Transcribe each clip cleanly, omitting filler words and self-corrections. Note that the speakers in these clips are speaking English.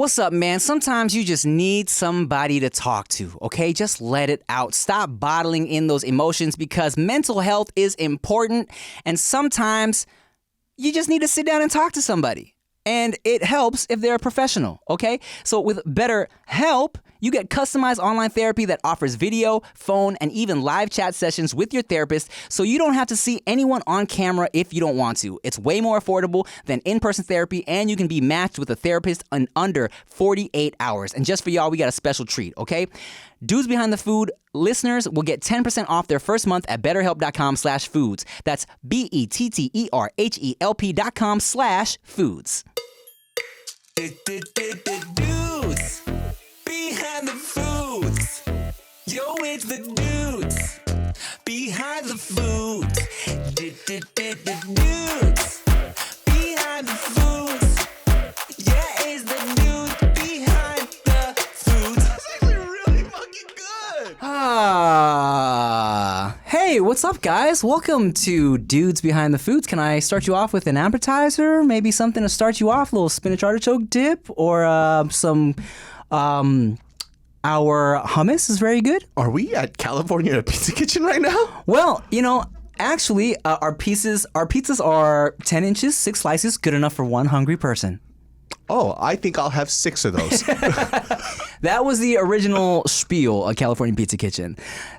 What's up, man? Sometimes you just need somebody to talk to, okay? Just let it out. Stop bottling in those emotions because mental health is important, and sometimes you just need to sit down and talk to somebody. And it helps if they're a professional, okay? So with BetterHelp, you get customized online therapy that offers video, phone, and even live chat sessions with your therapist, so you don't have to see anyone on camera if you don't want to. It's way more affordable than in-person therapy, and you can be matched with a therapist in under 48 hours. And just for y'all, we got a special treat, okay? Dudes Behind the Food listeners will get 10% off their first month at betterhelp.com/foods. That's BetterHelp.com/foods. Dudes behind the foods. Yo, it's the dudes behind the foods. Dudes behind the foods. Yeah, it's the dudes behind the foods. That's actually really fucking good. Hey, what's up, guys? Welcome to Dudes Behind the Foods. Can I start you off with an appetizer? Maybe something to start you off, a little spinach artichoke dip, or some our hummus is very good. Are we at California Pizza Kitchen right now? Well, actually, our pizzas are 10 inches, 6 slices, good enough for one hungry person. Oh, I think I'll have 6 of those. That was the original spiel of California Pizza Kitchen.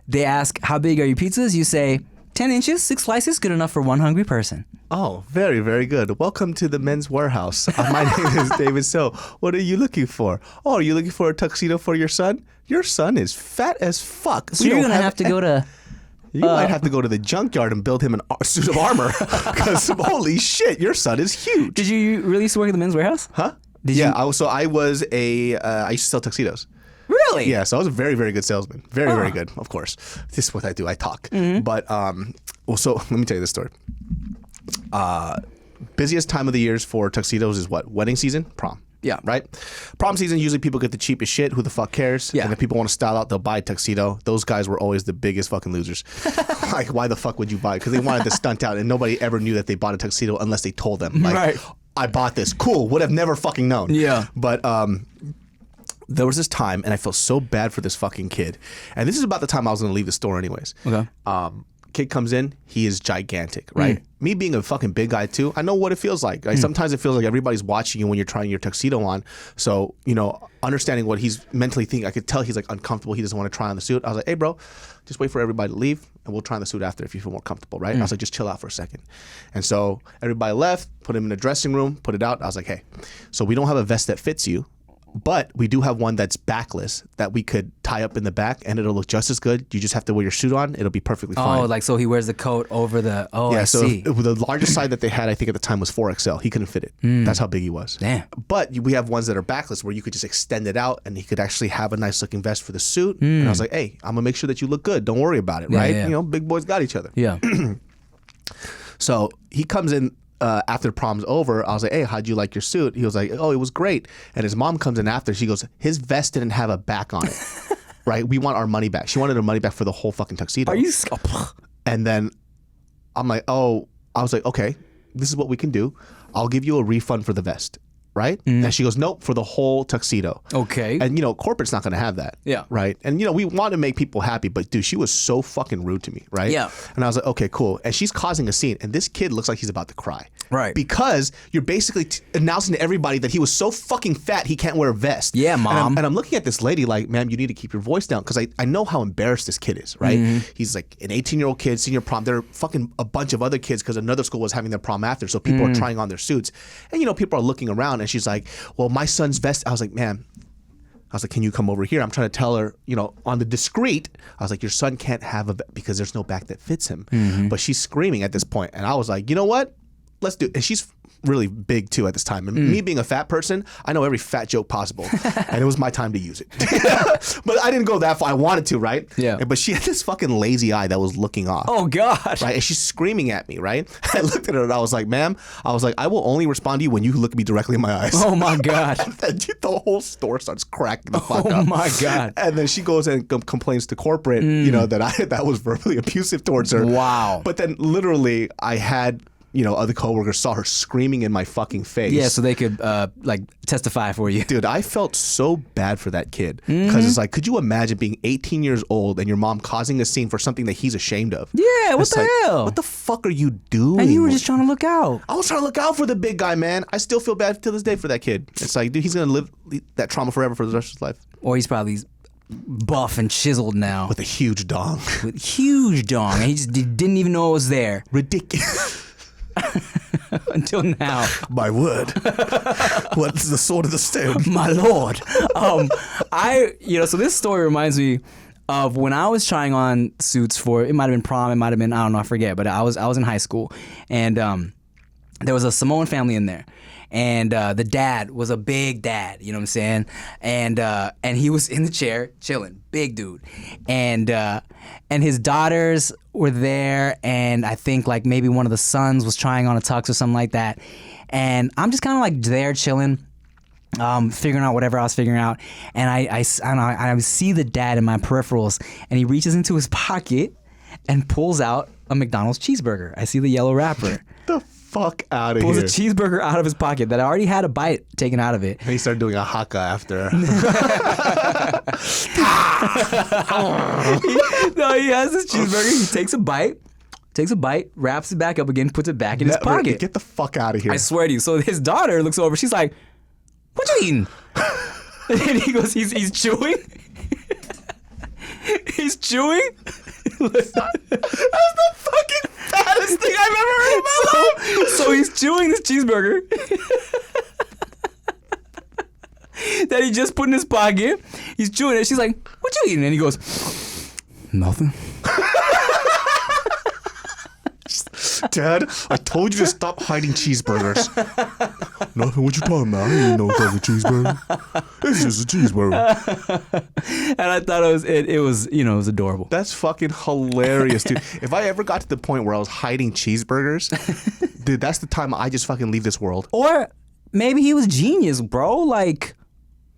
They ask, how big are your pizzas? You say, 10 inches, 6 slices, good enough for one hungry person. Oh, very, very good. Welcome to the Men's Warehouse. My name is David So. What are you looking for? Oh, are you looking for a tuxedo for your son? Your son is fat as fuck. So you're going to have to go to... You might have to go to the junkyard and build him a suit of armor. Because holy shit, your son is huge. Did you really used to work at the Men's Warehouse? Huh? I used to sell tuxedos. Really? Yeah, so I was a very, very good salesman. Very, very good, of course. This is what I do. I talk. Mm-hmm. But, so let me tell you this story. Busiest time of the years for tuxedos is what? Wedding season? Prom. Yeah. Right? Prom season, usually people get the cheapest shit. Who the fuck cares? Yeah. And if people want to style out, they'll buy a tuxedo. Those guys were always the biggest fucking losers. Like, why the fuck would you buy it? Because they wanted to stunt out, and nobody ever knew that they bought a tuxedo unless they told them. Like, right. I bought this. Cool. Would have never fucking known. Yeah. But there was this time, and I felt so bad for this fucking kid. And this is about the time I was going to leave the store anyways. Okay. Kid comes in, he is gigantic, right? Me being a fucking big guy too, I know what it feels like. Sometimes it feels like everybody's watching you when you're trying your tuxedo on. So, understanding what he's mentally thinking, I could tell he's like uncomfortable. He doesn't want to try on the suit. I was like, hey, bro, just wait for everybody to leave and we'll try on the suit after if you feel more comfortable, right? I was like, just chill out for a second. And so everybody left, put him in the dressing room, put it out. I was like, hey, so we don't have a vest that fits you, but we do have one that's backless that we could tie up in the back and it'll look just as good. You just have to wear your suit on. It'll be perfectly fine. Oh, like so he wears the coat over the... Oh, yeah, I see. The largest size that they had, I think at the time, was 4XL. He couldn't fit it. That's how big he was. Damn. But we have ones that are backless where you could just extend it out and he could actually have a nice looking vest for the suit. And I was like, hey, I'm going to make sure that you look good. Don't worry about it, right? Yeah. Big boys got each other. Yeah. So he comes in after the prom's over. I was like, hey, how'd you like your suit? He was like, oh, it was great. And his mom comes in after. She goes, his vest didn't have a back on it. Right? We want our money back. She wanted her money back for the whole fucking tuxedo. Are you... And then I'm like, I was like, okay, this is what we can do. I'll give you a refund for the vest. Right? And she goes, nope, for the whole tuxedo. Okay. And, corporate's not going to have that. Yeah. Right? And, we want to make people happy, but, dude, she was so fucking rude to me, right? Yeah. And I was like, okay, cool. And she's causing a scene. And this kid looks like he's about to cry. Right. Because you're basically announcing to everybody that he was so fucking fat he can't wear a vest. Yeah, Mom. And I'm looking at this lady like, ma'am, you need to keep your voice down. Because I know how embarrassed this kid is, right? He's like an 18-year-old kid, senior prom. There are fucking a bunch of other kids because another school was having their prom after. So people are trying on their suits. And, people are looking around. And she's like, well, my son's vest. I was like, ma'am. I was like, can you come over here? I'm trying to tell her, on the discreet. I was like, your son can't have a because there's no back that fits him. But she's screaming at this point. And I was like, you know what? Let's do it. And she's really big too at this time. And me being a fat person, I know every fat joke possible. And it was my time to use it. But I didn't go that far. I wanted to, right? Yeah. But she had this fucking lazy eye that was looking off. Oh, God. Right? And she's screaming at me, right? I looked at her and I was like, ma'am, I will only respond to you when you look me directly in my eyes. Oh, my God. And the whole store starts cracking the fuck up. Oh, my God. And then she goes and complains to corporate, that was verbally abusive towards her. Wow. But then literally I had other coworkers saw her screaming in my fucking face. Yeah, so they could like testify for you. Dude, I felt so bad for that kid because it's like, could you imagine being 18 years old and your mom causing a scene for something that he's ashamed of? Yeah, what It's the like, hell? What the fuck are you doing? And you were just trying to look out. I was trying to look out for the big guy, man. I still feel bad to this day for that kid. It's like, dude, he's gonna live that trauma forever for the rest of his life Or he's probably buff and chiseled now. with a huge dong. With huge dong. And he just didn't even know it was there Ridiculous. until now. My word. What's the sword of the stone? My lord. So this story reminds me of when I was trying on suits for, it might have been prom, it might have been, I don't know, I forget, but I was in high school, and there was a Samoan family in there. And the dad was a big dad, you know what I'm saying? And he was in the chair chilling, big dude. And his daughters were there, and I think like maybe one of the sons was trying on a tux or something like that. And I'm just kind of like there chilling, figuring out whatever I was figuring out. And I don't know, I see the dad in my peripherals, and he reaches into his pocket and pulls out a McDonald's cheeseburger. I see the yellow wrapper. The fuck out of Pulls here. a cheeseburger out of his pocket that I already had a bite taken out of it. And he started doing a haka after. No, he has this cheeseburger. He takes a bite, wraps it back up again, puts it back in his pocket. Get the fuck out of here. I swear to you. So his daughter looks over. She's like, "What you eating?" And he goes, "He's chewing." He's chewing. That's the fucking fattest thing I've ever heard in my life. So he's chewing this cheeseburger that he just put in his pocket. He's chewing it. She's like, "What you eating?" And he goes, "Nothing." Dad, I told you to stop hiding cheeseburgers. Nothing. What you talking about? I ain't no fucking cheeseburger. It's just a cheeseburger. And I thought it was adorable. That's fucking hilarious, dude. If I ever got to the point where I was hiding cheeseburgers, dude, that's the time I just fucking leave this world. Or maybe he was genius, bro. Like,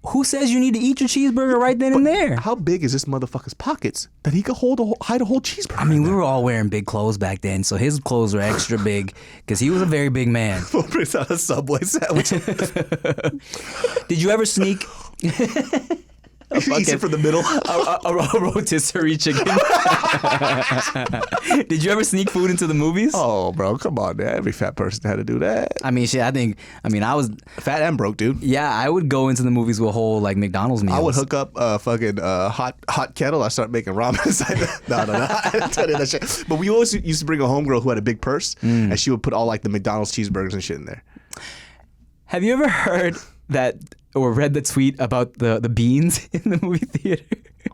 who says you need to eat your cheeseburger right then and there? How big is this motherfucker's pockets that he could hide a whole cheeseburger? I mean, we were all wearing big clothes back then, so his clothes were extra big because he was a very big man. Brings out a Subway sandwich. Did you ever sneak? Eats it from the middle. A rotisserie chicken. Did you ever sneak food into the movies? Oh, bro, come on, man. Every fat person had to do that. I mean, shit. I was Fat and broke, dude. Yeah, I would go into the movies with whole like McDonald's meals. I would hook up a fucking hot kettle. I start making ramen inside. No. I didn't tell you that shit. But we always used to bring a homegirl who had a big purse, and she would put all like the McDonald's cheeseburgers and shit in there. Have you ever heard that or read the tweet about the beans in the movie theater?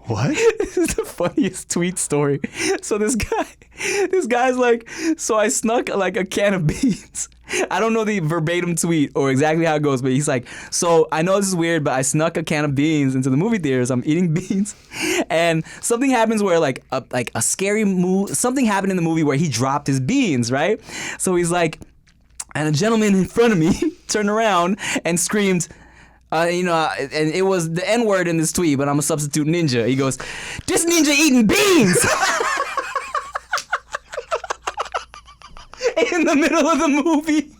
What? This is the funniest tweet story. So this guy's like, so I snuck like a can of beans. I don't know the verbatim tweet or exactly how it goes, but he's like, so I know this is weird, but I snuck a can of beans into the movie theaters. I'm eating beans, and something happens where like a scary move. Something happened in the movie where he dropped his beans, right? So he's like, and a gentleman in front of me turned around and screamed. And it was the N-word in this tweet, but I'm a substitute ninja. He goes, "This ninja eating beans!" In the middle of the movie.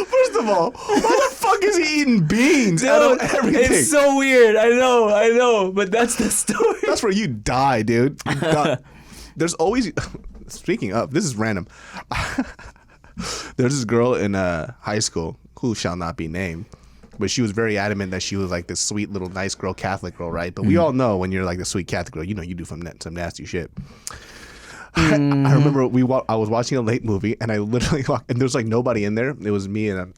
First of all, why the fuck is he eating beans out of everything? It's so weird. I know, but that's the story. That's where you die, dude. You die. There's always. Speaking of, this is random. There's this girl in high school who shall not be named, but she was very adamant that she was like this sweet little nice girl, Catholic girl, right? But we all know when you're like the sweet Catholic girl, you do some nasty shit. I remember I was watching a late movie, and I literally walked, and there's like nobody in there. It was me and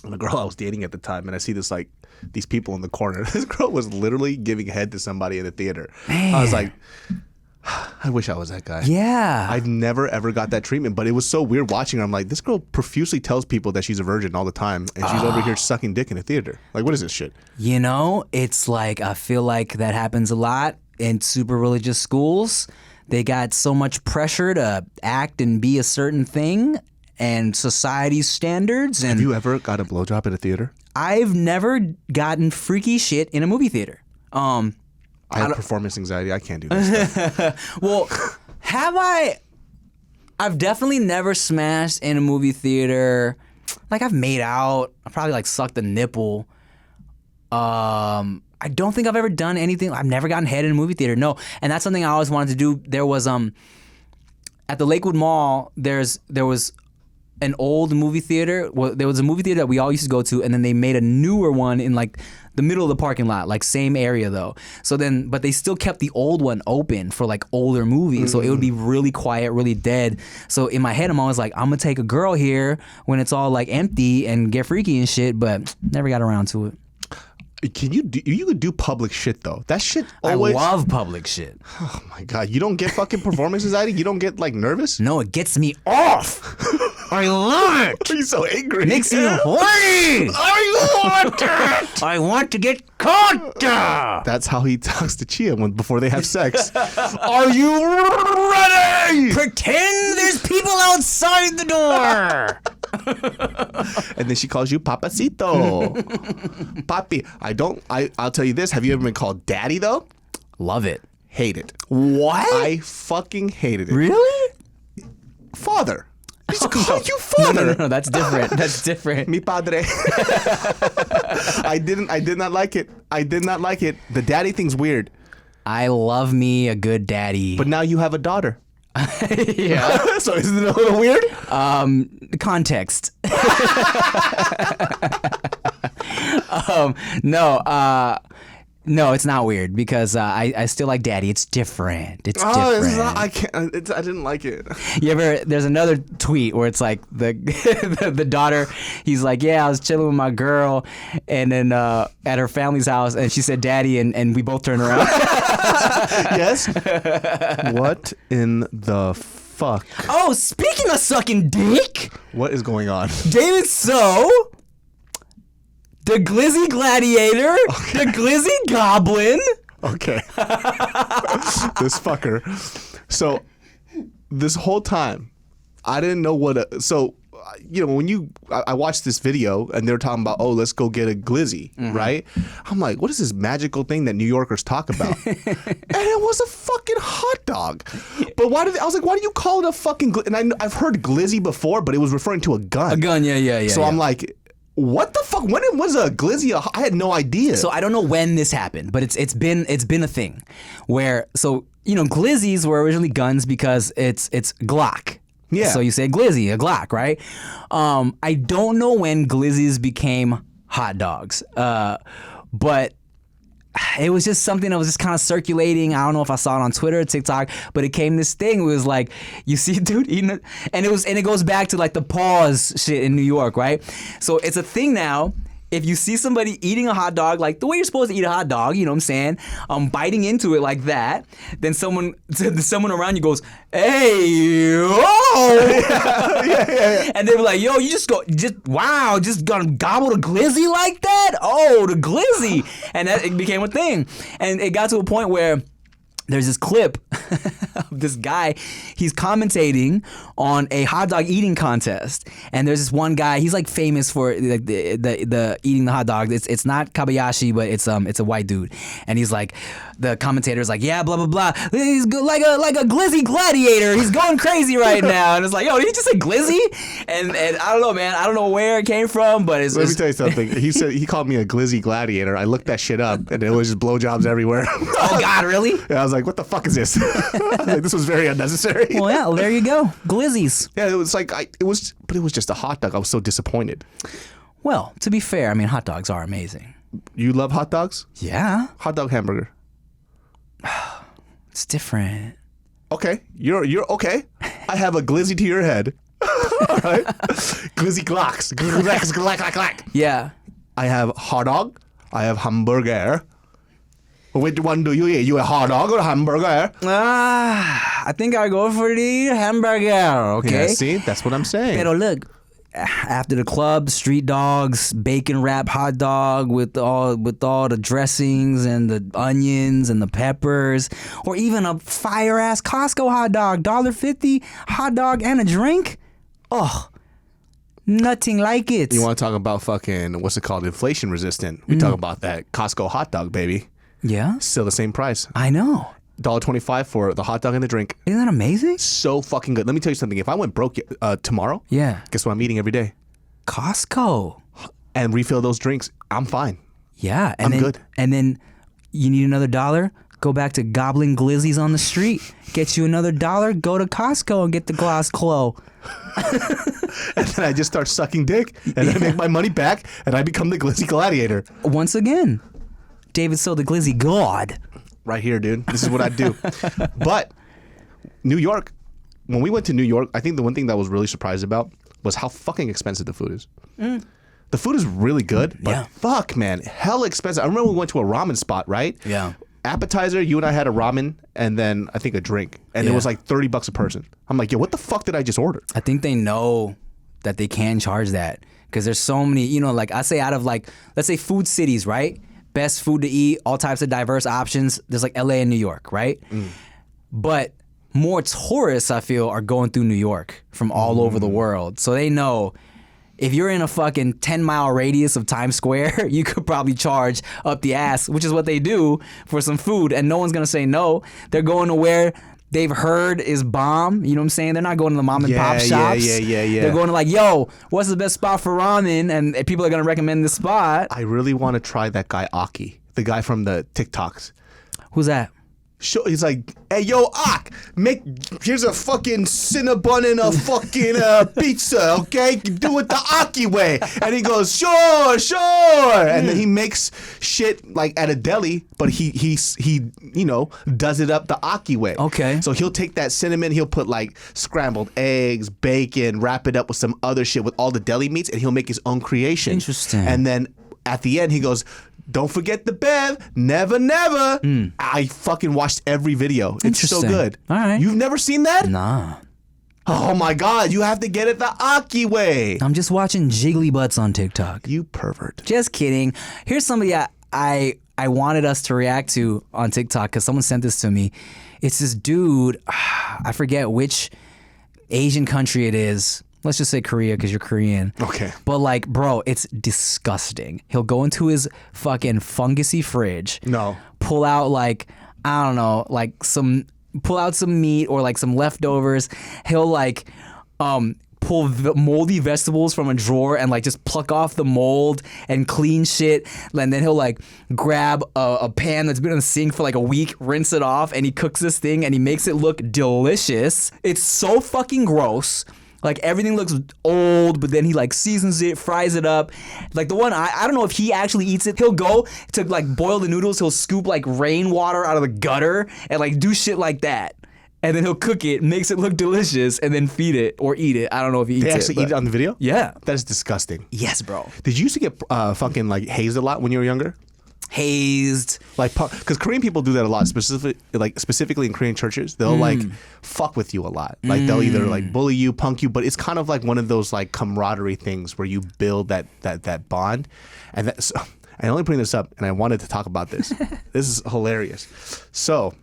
a girl I was dating at the time, and I see this like these people in the corner. This girl was literally giving head to somebody in the theater. Man. I was like, I wish I was that guy. Yeah. I never ever got that treatment, but it was so weird watching her. I'm like, this girl profusely tells people that she's a virgin all the time, and she's over here sucking dick in a theater. Like, what is this shit? It's like, I feel like that happens a lot in super religious schools. They got so much pressure to act and be a certain thing and society's standards. And have you ever got a blowjob at a theater? I've never gotten freaky shit in a movie theater. I have performance anxiety. I can't do this stuff. Well, have I I've definitely never smashed in a movie theater. Like I've made out. I probably like sucked a nipple. I don't think I've ever done anything. I've never gotten head in a movie theater. No, and that's something I always wanted to do. There was at the Lakewood Mall. There was an old movie theater. Well, there was a movie theater that we all used to go to, and then they made a newer one in like the middle of the parking lot, like same area though. So then, but they still kept the old one open for like older movies. So it would be really quiet, really dead. So in my head, I'm always like, I'm gonna take a girl here when it's all like empty and get freaky and shit. But never got around to it. Can you could do public shit though? That shit always. I love public shit. Oh my god, you don't get fucking performance anxiety? You don't get like nervous? No, it gets me off. I love it. Why are you so angry? Makes me horny. I want it. I want to get caught. That's how he talks to Chia before they have sex. Are you ready? Pretend there's people outside the door. And then she calls you Papacito. Papi. I'll tell you this. Have you ever been called daddy though? Love it. Hate it. What? I fucking hated it. Really? Father. Just call you father. No, that's different. That's different. Mi padre. I did not like it. I did not like it. The daddy thing's weird. I love me a good daddy. But now you have a daughter. Yeah. So isn't it a little weird? Context. No, it's not weird because I still like daddy. It's different. It's different. It's not, I can't. I didn't like it. There's another tweet where it's like the the daughter, he's like, yeah, I was chilling with my girl and then at her family's house and she said daddy and we both turned around. Yes. What in the fuck? Oh, speaking of sucking dick, What is going on? David the Glizzy Gladiator, the Glizzy Goblin. Okay. This fucker. So this whole time, I didn't know what. When I watched this video and they're talking about, oh, let's go get a glizzy, right? I'm like, what is this magical thing that New Yorkers talk about? And it was a fucking hot dog. But I was like, why do you call it a fucking? And I've heard glizzy before, but it was referring to a gun. A gun, yeah. So I'm like, what the fuck? When was a glizzy? I had no idea. So I don't know when this happened, but it's been a thing where glizzies were originally guns because it's Glock. Yeah. So you say glizzy, a Glock, right? I don't know when glizzies became hot dogs, but it was just something that was just kind of circulating. I don't know if I saw it on Twitter or TikTok, but it came this thing. It was like, you see a dude eating it, and it goes back to like the pause shit in New York, right? So it's a thing now. If you see somebody eating a hot dog, like the way you're supposed to eat a hot dog, you know what I'm saying, biting into it like that, then someone around you goes, hey, oh, yeah. And they were like, yo, you just gonna gobble the glizzy like that? Oh, the glizzy. And that it became a thing. And it got to a point where there's this clip of this guy, he's commentating on a hot dog eating contest, and there's this one guy, he's like famous for like the eating the hot dog. It's not Kabayashi, but it's a white dude, and he's like, the commentator's like, yeah, blah blah blah, he's like a Glizzy Gladiator, he's going crazy right now, and it's like, yo, did he just say Glizzy? And I don't know, man, I don't know where it came from, but let me tell you something. He called me a Glizzy Gladiator. I looked that shit up, and it was just blowjobs everywhere. Oh God, really? Yeah, I was like, what the fuck is this? Like, this was very unnecessary. Well, yeah, well, there you go, glizzies. Yeah, it was like but it was just a hot dog. I was so disappointed. Well, to be fair, I mean, hot dogs are amazing. You love hot dogs? Yeah, Hot dog hamburger. it's different. Okay, you're okay. I have a glizzy to your head. All right, glizzy glocks. Glock. Yeah. I have hot dog. I have hamburger. Which one do you eat? You a hot dog or a hamburger? I think I go for the hamburger, okay? Yeah, see, that's what I'm saying. Pero look, after the club, street dogs, bacon wrap hot dog with all the dressings and the onions and the peppers, or even a fire ass Costco hot dog, $1.50 hot dog and a drink. Oh, nothing like it. You want to talk about fucking what's it called? Inflation resistant. We talk about that Costco hot dog, baby. Yeah, Still the same price. I know. $1.25 for the hot dog and the drink. Isn't that amazing? So fucking good. Let me tell you something. If I went broke tomorrow, Yeah. guess what I'm eating every day? Costco. And refill those drinks. I'm fine. Yeah. And I'm then, good. And then you need another $1? Go back to gobbling glizzies on the street. Get you another $1. Go to Costco and get the glass clo. And then I just start sucking dick, and I make my money back, and I become the Glizzy Gladiator. Once again, David So the Glizzy God. Right here, dude. This is what I do. But New York, when we went to New York, I think the one thing that I was really surprised about was how fucking expensive the food is. The food is really good, but Yeah. fuck, man, hell expensive. I remember we went to a ramen spot, right? Yeah. Appetizer, you and I had a ramen, and then I think a drink, and it Yeah. was like $30 a person. I'm like, yo, what the fuck did I just order? I think they know that they can charge that because there's so many, like I say out of like, let's say food cities, right? Best food to eat, all types of diverse options. There's like LA and New York, right? But more tourists, I feel, are going through New York from all over the world. So they know if you're in a fucking 10-mile radius of Times Square, you could probably charge up the ass, which is what they do for some food. And no one's going to say no. They're going to where they've heard is bomb. You know what I'm saying? They're not going to the mom and pop shops. Yeah. They're going to like, yo, what's the best spot for ramen? And people are going to recommend this spot. I really want to try that guy Aki, the guy from the TikToks. Who's that? He's like, hey, yo, here's a fucking Cinnabon and a fucking pizza, okay? Do it the Aki way. And he goes, sure. And then he makes shit like at a deli, but he does it up the Aki way. Okay. So he'll take that cinnamon, he'll put like scrambled eggs, bacon, wrap it up with some other shit with all the deli meats, and he'll make his own creation. Interesting. And then at the end, he goes, don't forget the Bev. Never. I fucking watched every video. It's so Interesting. good. All right. You've never seen that? Nah. Oh my God. You have to get it the Aki way. I'm just watching jiggly butts on TikTok. You pervert. Just kidding. Here's somebody I wanted us to react to on TikTok because someone sent this to me. It's this dude. I forget which Asian country it is. Let's just say Korea because you're Korean. Okay. But like, bro, it's disgusting. He'll go into his fucking fungusy fridge. No. Pull out like, I don't know, like pull out some meat or like some leftovers. He'll like pull moldy vegetables from a drawer and like just pluck off the mold and clean shit. And then he'll like grab a pan that's been in the sink for like a week, rinse it off, and he cooks this thing and he makes it look delicious. It's so fucking gross. Like everything looks old, but then he like seasons it, fries it up. Like the one, I don't know if he actually eats it. He'll go to like boil the noodles. He'll scoop like rainwater out of the gutter and like do shit like that. And then he'll cook it, makes it look delicious, and then feed it or eat it. I don't know if he eats They it. actually eat it on the video? Yeah. That is disgusting. Yes, bro. Did you used to get fucking like hazed a lot when you were younger? Hazed. Like, because Korean people do that a lot, specifically in Korean churches. They'll like fuck with you a lot. Like they'll either like bully you, punk you, but it's kind of like one of those like camaraderie things where you build that bond. And that's, I only bring this up, and I wanted to talk about this. This is hilarious. So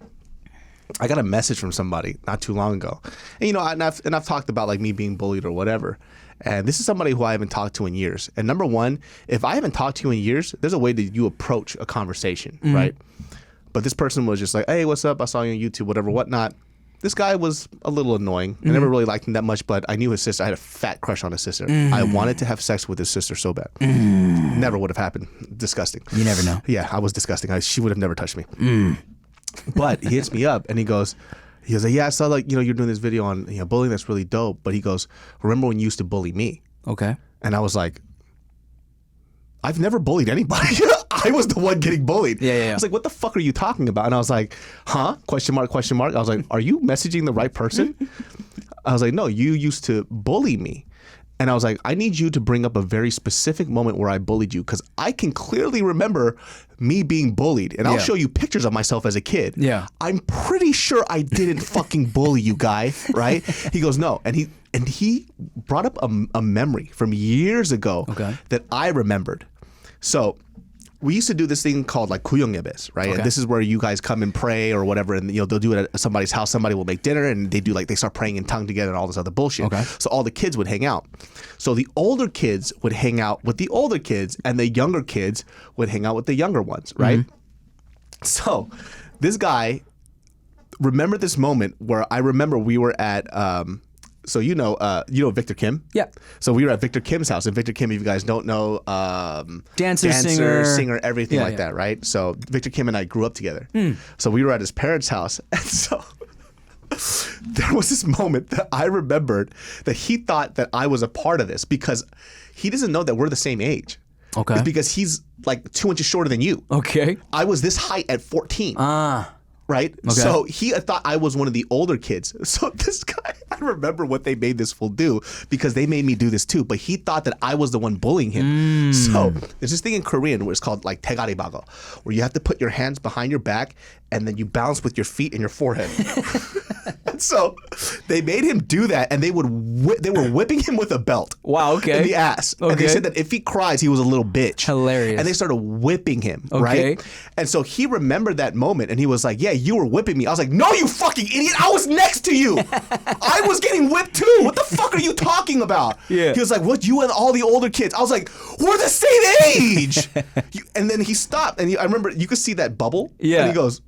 I got a message from somebody not too long ago, and I've talked about like me being bullied or whatever. And this is somebody who I haven't talked to in years. And number one, if I haven't talked to you in years, there's a way that you approach a conversation, right? But this person was just like, hey, what's up? I saw you on YouTube, whatever, whatnot. This guy was a little annoying. I never really liked him that much, but I knew his sister. I had a fat crush on his sister. I wanted to have sex with his sister so bad. Never would have happened. Disgusting. You never know. Yeah, I was disgusting. She would have never touched me. But he hits me up and he goes, yeah, I saw like, you're doing this video on bullying. That's really dope. But he goes, remember when you used to bully me? Okay. And I was like, I've never bullied anybody. I was the one getting bullied. Yeah. I was like, what the fuck are you talking about? And I was like, huh? Question mark. I was like, are you messaging the right person? I was like, no, you used to bully me. And I was like, I need you to bring up a very specific moment where I bullied you, because I can clearly remember me being bullied. And I'll Yeah. show you pictures of myself as a kid. Yeah. I'm pretty sure I didn't fucking bully you, guy, right? He goes, no. And he brought up a memory from years ago that I remembered. So we used to do this thing called like kuyongebes, right? And this is where you guys come and pray or whatever, and they'll do it at somebody's house. Somebody will make dinner, and they start praying in tongue together and all this other bullshit. Okay. So all the kids would hang out. So the older kids would hang out with the older kids, and the younger kids would hang out with the younger ones, right? So this guy remember this moment where I remember we were at so you know Victor Kim? Yeah. So we were at Victor Kim's house, and Victor Kim, if you guys don't know, Dancer, singer, everything like that, right? So Victor Kim and I grew up together. So we were at his parents' house, and so there was this moment that I remembered that he thought that I was a part of this because he doesn't know that we're the same age. Okay. It's because he's like 2 inches shorter than you. Okay. I was this height at 14. Right? Okay. So he thought I was one of the older kids. So this guy, I remember what they made this fool do because they made me do this too. But he thought that I was the one bullying him. So there's this thing in Korean where it's called like tegaribago, where you have to put your hands behind your back and then you bounce with your feet and your forehead. So they made him do that, and they were whipping him with a belt. Wow, okay. In the ass. Okay. And they said that if he cries, he was a little bitch. Hilarious. And they started whipping him, Okay. right? And so he remembered that moment, and he was like, yeah, you were whipping me. I was like, no, you fucking idiot. I was next to you. I was getting whipped too. What the fuck are you talking about? Yeah. He was like, what, you and all the older kids? I was like, we're the same age. And then he stopped, and I remember you could see that bubble. Yeah. And he goes,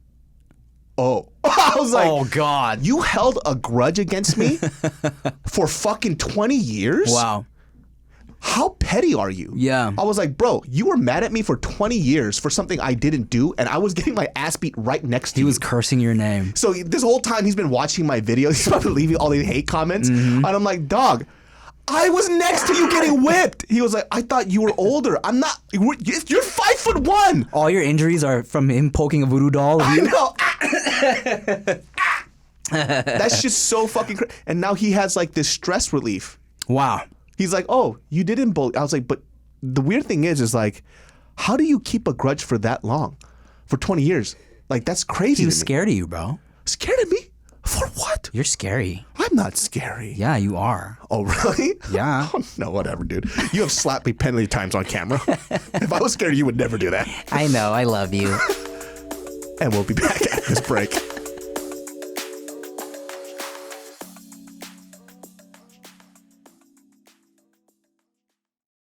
oh. I was like, Oh, God. you held a grudge against me for fucking 20 years? Wow. How petty are you? Yeah. I was like, bro, you were mad at me for 20 years for something I didn't do, and I was getting my ass beat right next to He you. was cursing your name. So this whole time he's been watching my videos. He's probably leaving all these hate comments. And I'm like, dog, I was next to you getting whipped. He was like, I thought you were older. I'm not. You're 5'1". All your injuries are from him poking a voodoo doll of I you? know. That's just so fucking crazy. And now he has like this stress relief. Wow. He's like, oh, you didn't bully. I was like, but the weird thing is like, how do you keep a grudge for that long? For 20 years? Like, that's crazy. He was to me. scared of you, bro. Scared of me? For what? You're scary. I'm not scary. Yeah, you are. Oh, really? Yeah. Oh, no, whatever, dude. You have slapped me plenty of times on camera. If I was scared, you would never do that. I know. I love you. And we'll be back after this break.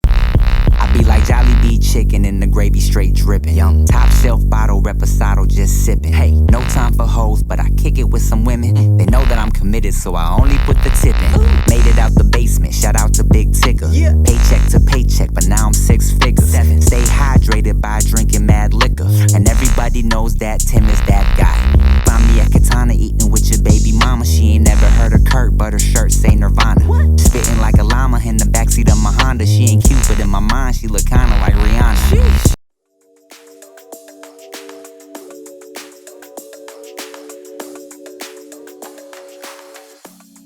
I be like Jolly Bee chicken in the gravy straight dripping. Yum. Top shelf bottle, reposado just sipping. Hey, no time for hoes, but I kick it with some women. They know that I'm committed, so I only put the tip in. Made it out the basement, shout out to Big Ticker. Yeah. Paycheck to paycheck, but now I'm 6 figures. Stay hydrated by drinking mad liquor. And everybody knows that Tim is that guy. Find me at Katana eating with your baby mama. She ain't never heard of Kurt, but her shirt say Nirvana. Spitting like a llama in the backseat of my Honda. She ain't cute, but in my mind she look kinda like Rihanna. Sheesh.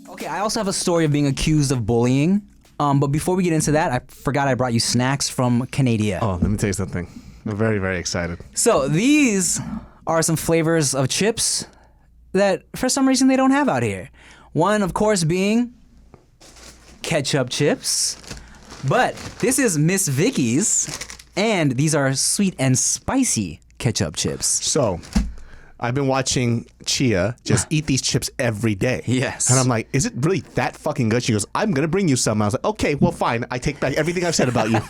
Okay, I also have a story of being accused of bullying. But before we get into that, I forgot I brought you snacks from Canada. Oh, let me tell you something. I'm very, very excited. So these are some flavors of chips that for some reason they don't have out here. One, of course, being Ketchup Chips. But this is Miss Vicky's, and these are sweet and spicy Ketchup Chips. So, I've been watching Chia just eat these chips every day. Yes. And I'm like, is it really that fucking good? She goes, I'm going to bring you some. I was like, okay, well, fine. I take back everything I've said about you.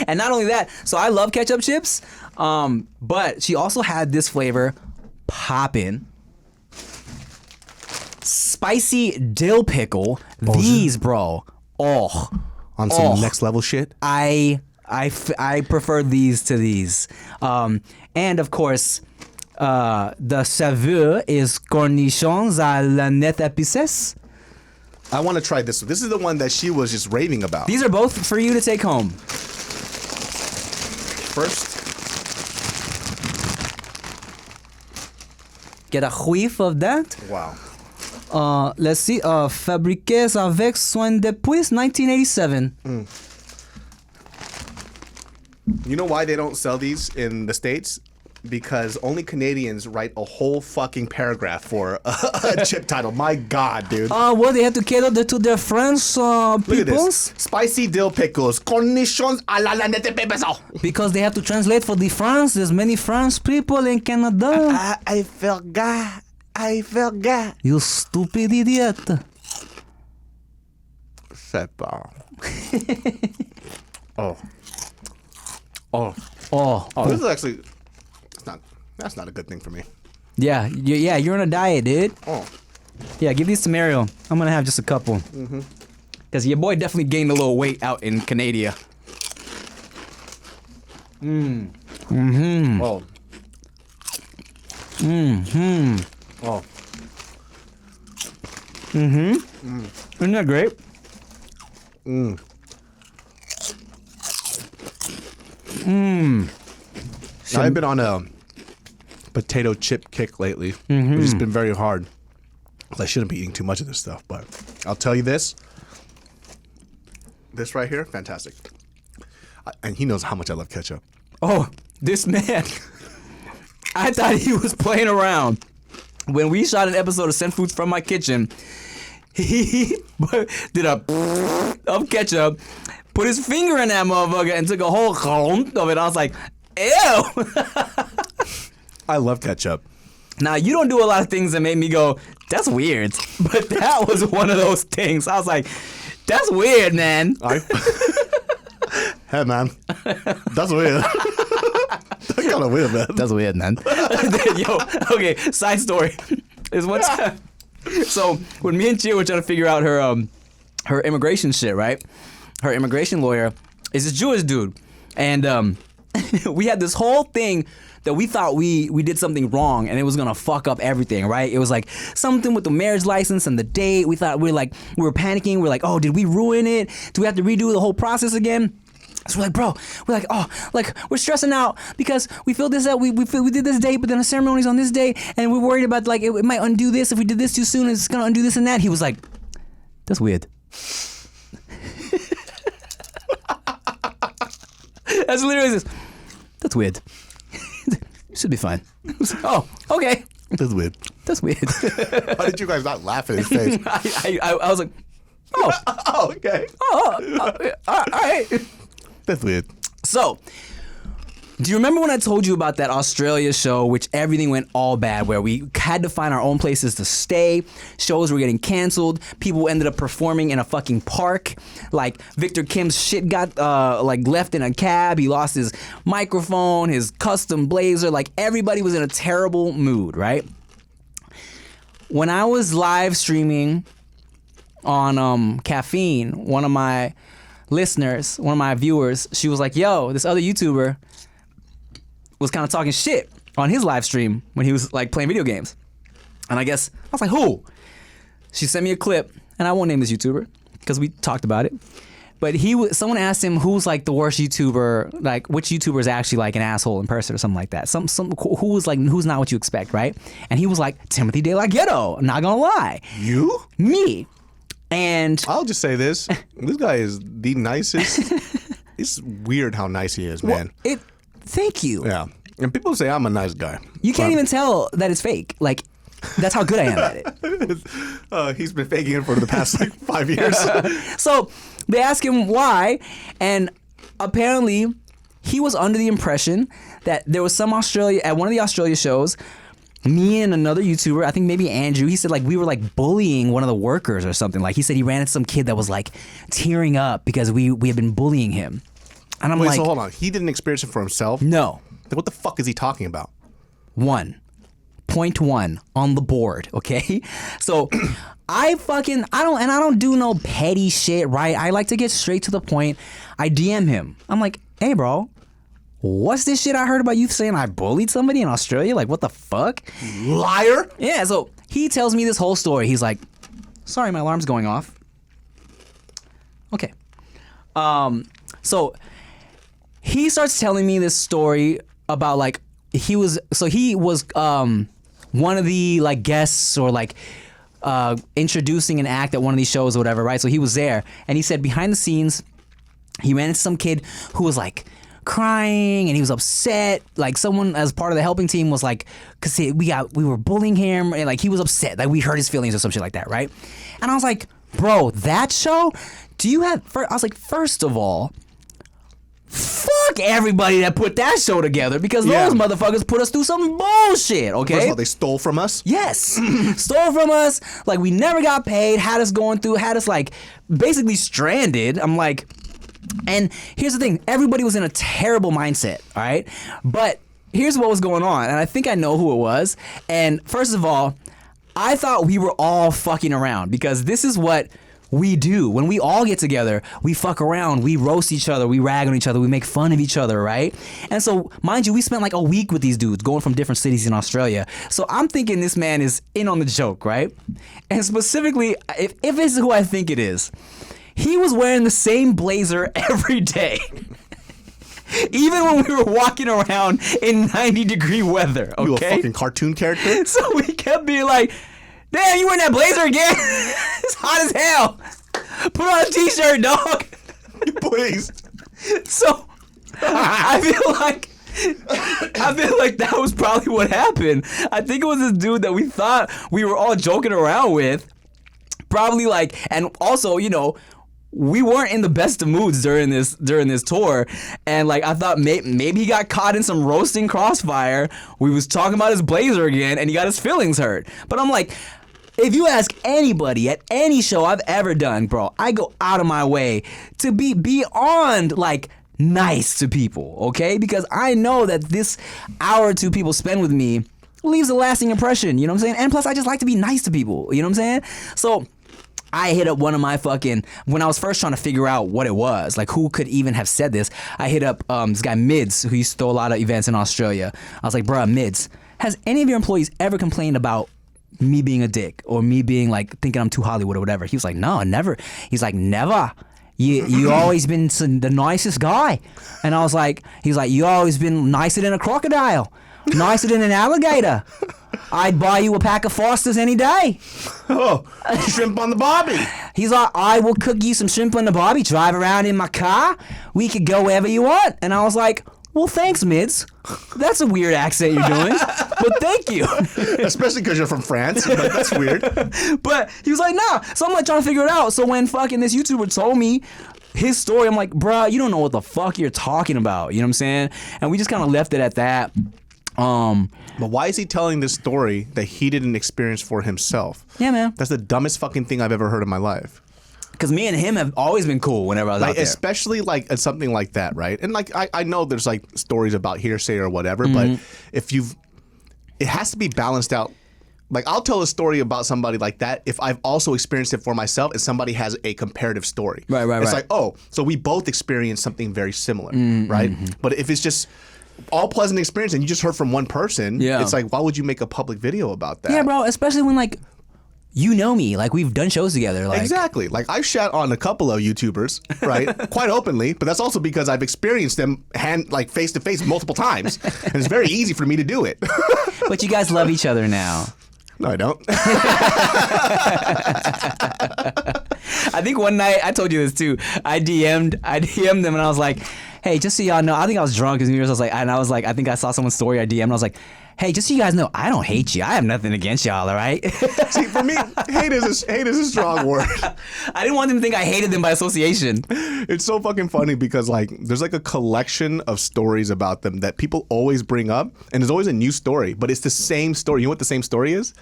And not only that, so I love ketchup chips, but she also had this flavor, poppin'. Spicy dill pickle. These, bro. Oh. On some next level shit. I prefer these to these. And of course, the saveur is cornichons à la nette épices. I want to try this one. This is the one that she was just raving about. These are both for you to take home. First, Get a whiff of that. wow. Let's see. Fabriqués avec soin depuis 1987. You know why they don't sell these in the States? Because only Canadians write a whole fucking paragraph for a chip title. My God, dude. Well, they have to cater to their French Look at peoples this. Spicy dill pickles. Cornichons à la nette épices. because they have to translate for the France. There's many French people in Canada. I forgot. You stupid idiot. C'est bon. Oh. Oh. Oh, Oh, this is actually... That's not a good thing for me. Yeah, you're on a diet, dude. Oh. Yeah, give these to Mario. I'm gonna have just a couple. Because your boy definitely gained a little weight out in Canada. Oh. Oh. Isn't that great? I've been on a potato chip kick lately, which has been very hard. I shouldn't be eating too much of this stuff, but I'll tell you this. This right here, fantastic. And he knows how much I love ketchup. Oh, this man. I thought he was playing around. When we shot an episode of Send Foods From My Kitchen, he did a of ketchup, put his finger in that motherfucker, and took a whole clump of it. I was like, ew. I love ketchup. Now, you don't do a lot of things that made me go, that's weird. But that was one of those things. I was like, that's weird, man. Hey, man. That's weird. That's kind of weird, man. That's weird, man. Yo, okay, side story. Is one time. So, when me and Chia were trying to figure out her immigration shit, right? Her immigration lawyer is this Jewish dude. And we had this whole thing that we thought we did something wrong and it was gonna fuck up everything, right? It was like something with the marriage license and the date. We thought we were panicking. We're like, oh, did we ruin it? Do we have to redo the whole process again? So we're like, bro, we're stressing out because we feel this out. We did this date, but then the ceremony's on this day, and we're worried about like it might undo this if we did this too soon. It's gonna undo this and that. He was like, that's weird. That's literally this. That's weird. Should be fine. Oh, okay. That's weird. That's weird. Why did you guys not laugh at his face? I was like, oh, Oh, okay. all right. That's weird. So, do you remember when I told you about that Australia show, which everything went all bad, where we had to find our own places to stay, shows were getting canceled, people ended up performing in a fucking park, like Victor Kim's shit got left in a cab, he lost his microphone, his custom blazer, like everybody was in a terrible mood, right? When I was live streaming on Caffeine, one of my listeners, one of my viewers, she was like, yo, this other YouTuber was kind of talking shit on his live stream when he was like playing video games. And I was like, who? She sent me a clip, and I won't name this YouTuber because we talked about it. But someone asked him who's like the worst YouTuber, like which YouTuber is actually like an asshole in person or something like that. Who was like, who's not what you expect, right? And he was like, Timothy De La Ghetto, not gonna lie. You? Me. And I'll just say this. This guy is the nicest. It's weird how nice he is, man. Thank you. Yeah. And people say I'm a nice guy. You can't even tell that it's fake. Like, that's how good I am at it. He's been faking it for the past like 5 years. So they asked him why, and apparently he was under the impression that there was some at one of the Australia shows, me and another YouTuber, I think maybe Andrew, he said like we were like bullying one of the workers or something. Like he said he ran into some kid that was like tearing up because we had been bullying him. And I'm like, so hold on. He didn't experience it for himself? No. Then what the fuck is he talking about? 1.1 on the board, okay? So I don't do no petty shit, right? I like to get straight to the point. I DM him. I'm like, hey bro, what's this shit I heard about you saying I bullied somebody in Australia? Like, what the fuck? Liar? Yeah, so he tells me this whole story. He's like, sorry, my alarm's going off. Okay. So he starts telling me this story about like he was one of the like guests or like introducing an act at one of these shows or whatever, right? So he was there, and he said behind the scenes he ran into some kid who was like crying and he was upset. Like someone as part of the helping team was like, cause we were bullying him, and like he was upset, like we hurt his feelings or some shit like that, right? And I was like, bro, that show? I was like, first of all, fuck everybody that put that show together, because those motherfuckers put us through some bullshit, okay? First of all, they stole from us? Yes. Stole from us. Like, we never got paid, had us like basically stranded. I'm like, and here's the thing, everybody was in a terrible mindset, all right? But here's what was going on, and I think I know who it was. And first of all, I thought we were all fucking around because this is what we do. When we all get together, we fuck around, we roast each other, we rag on each other, we make fun of each other, right? And so, mind you, we spent like a week with these dudes going from different cities in Australia. So I'm thinking this man is in on the joke, right? And specifically, if it's who I think it is, he was wearing the same blazer every day. Even when we were walking around in 90-degree weather, okay? You a fucking cartoon character? So we kept being like, damn, you wearing that blazer again? It's hot as hell. Put on a t-shirt, dog. Please. So I feel like that was probably what happened. I think it was this dude that we thought we were all joking around with. Probably like, and also, you know, we weren't in the best of moods during this tour, and like I thought maybe he got caught in some roasting crossfire. We was talking about his blazer again, and he got his feelings hurt. But I'm like, if you ask anybody at any show I've ever done, bro, I go out of my way to be beyond like nice to people, okay? Because I know that this hour or two people spend with me leaves a lasting impression, you know what I'm saying? And plus, I just like to be nice to people, you know what I'm saying? So I hit up one of my when I was first trying to figure out what it was, like who could even have said this, I hit up this guy Mids, who used to throw a lot of events in Australia. I was like, bruh, Mids, has any of your employees ever complained about me being a dick or me being like thinking I'm too Hollywood or whatever? He was like, no, never. He's like, never. You always been the nicest guy. And I was like, he's like, you always been nicer than a crocodile, nicer than an alligator. I'd buy you a pack of Fosters any day. Oh, shrimp on the barbie. He's like, I will cook you some shrimp on the barbie, drive around in my car. We could go wherever you want. And I was like, well, thanks, Mids. That's a weird accent you're doing, but thank you. Especially because you're from France, but that's weird. But he was like, nah. So I'm like trying to figure it out. So when fucking this YouTuber told me his story, I'm like, bruh, you don't know what the fuck you're talking about. You know what I'm saying? And we just kind of left it at that. But why is he telling this story that he didn't experience for himself? Yeah, man. That's the dumbest fucking thing I've ever heard in my life. Because me and him have always been cool whenever I was out there. Especially like at something like that, right? And like I know there's like stories about hearsay or whatever, but if it has to be balanced out. Like I'll tell a story about somebody like that if I've also experienced it for myself and somebody has a comparative story. Right. It's like, oh, so we both experienced something very similar, right? But if it's just all pleasant experience and you just heard from one person, it's like, why would you make a public video about that? Yeah, bro, especially when like you know me, like we've done shows together. Like exactly. Like I've shat on a couple of YouTubers, right? Quite openly, but that's also because I've experienced them face to face multiple times. And it's very easy for me to do it. But you guys love each other now. No, I don't. I think one night, I told you this too, I DM'd them and I was like, hey, just so y'all know, I think I was drunk as New Year's. I was like, I think I saw someone's story, I DM'd, and I was like, hey, just so you guys know, I don't hate you. I have nothing against y'all, all right? See, for me, hate is a strong word. I didn't want them to think I hated them by association. It's so fucking funny because like there's like a collection of stories about them that people always bring up, and there's always a new story, but it's the same story. You know what the same story is?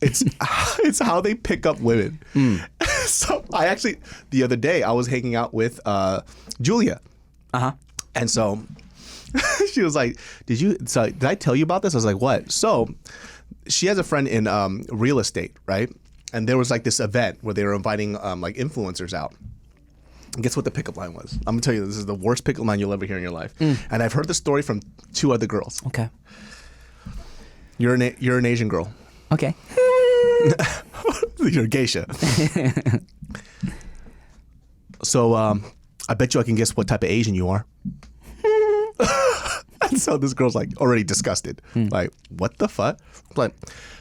It's how they pick up women. So I actually, the other day, I was hanging out with Julia. And so she was like, did I tell you about this? I was like, what? So she has a friend in real estate, right? And there was like this event where they were inviting like influencers out. And guess what the pickup line was? I'm gonna tell you, this is the worst pickup line you'll ever hear in your life. And I've heard the story from 2 other girls. Okay. You're an Asian girl. Okay. You're a geisha. So I bet you I can guess what type of Asian you are. So this girl's like already disgusted. Like, what the fuck? But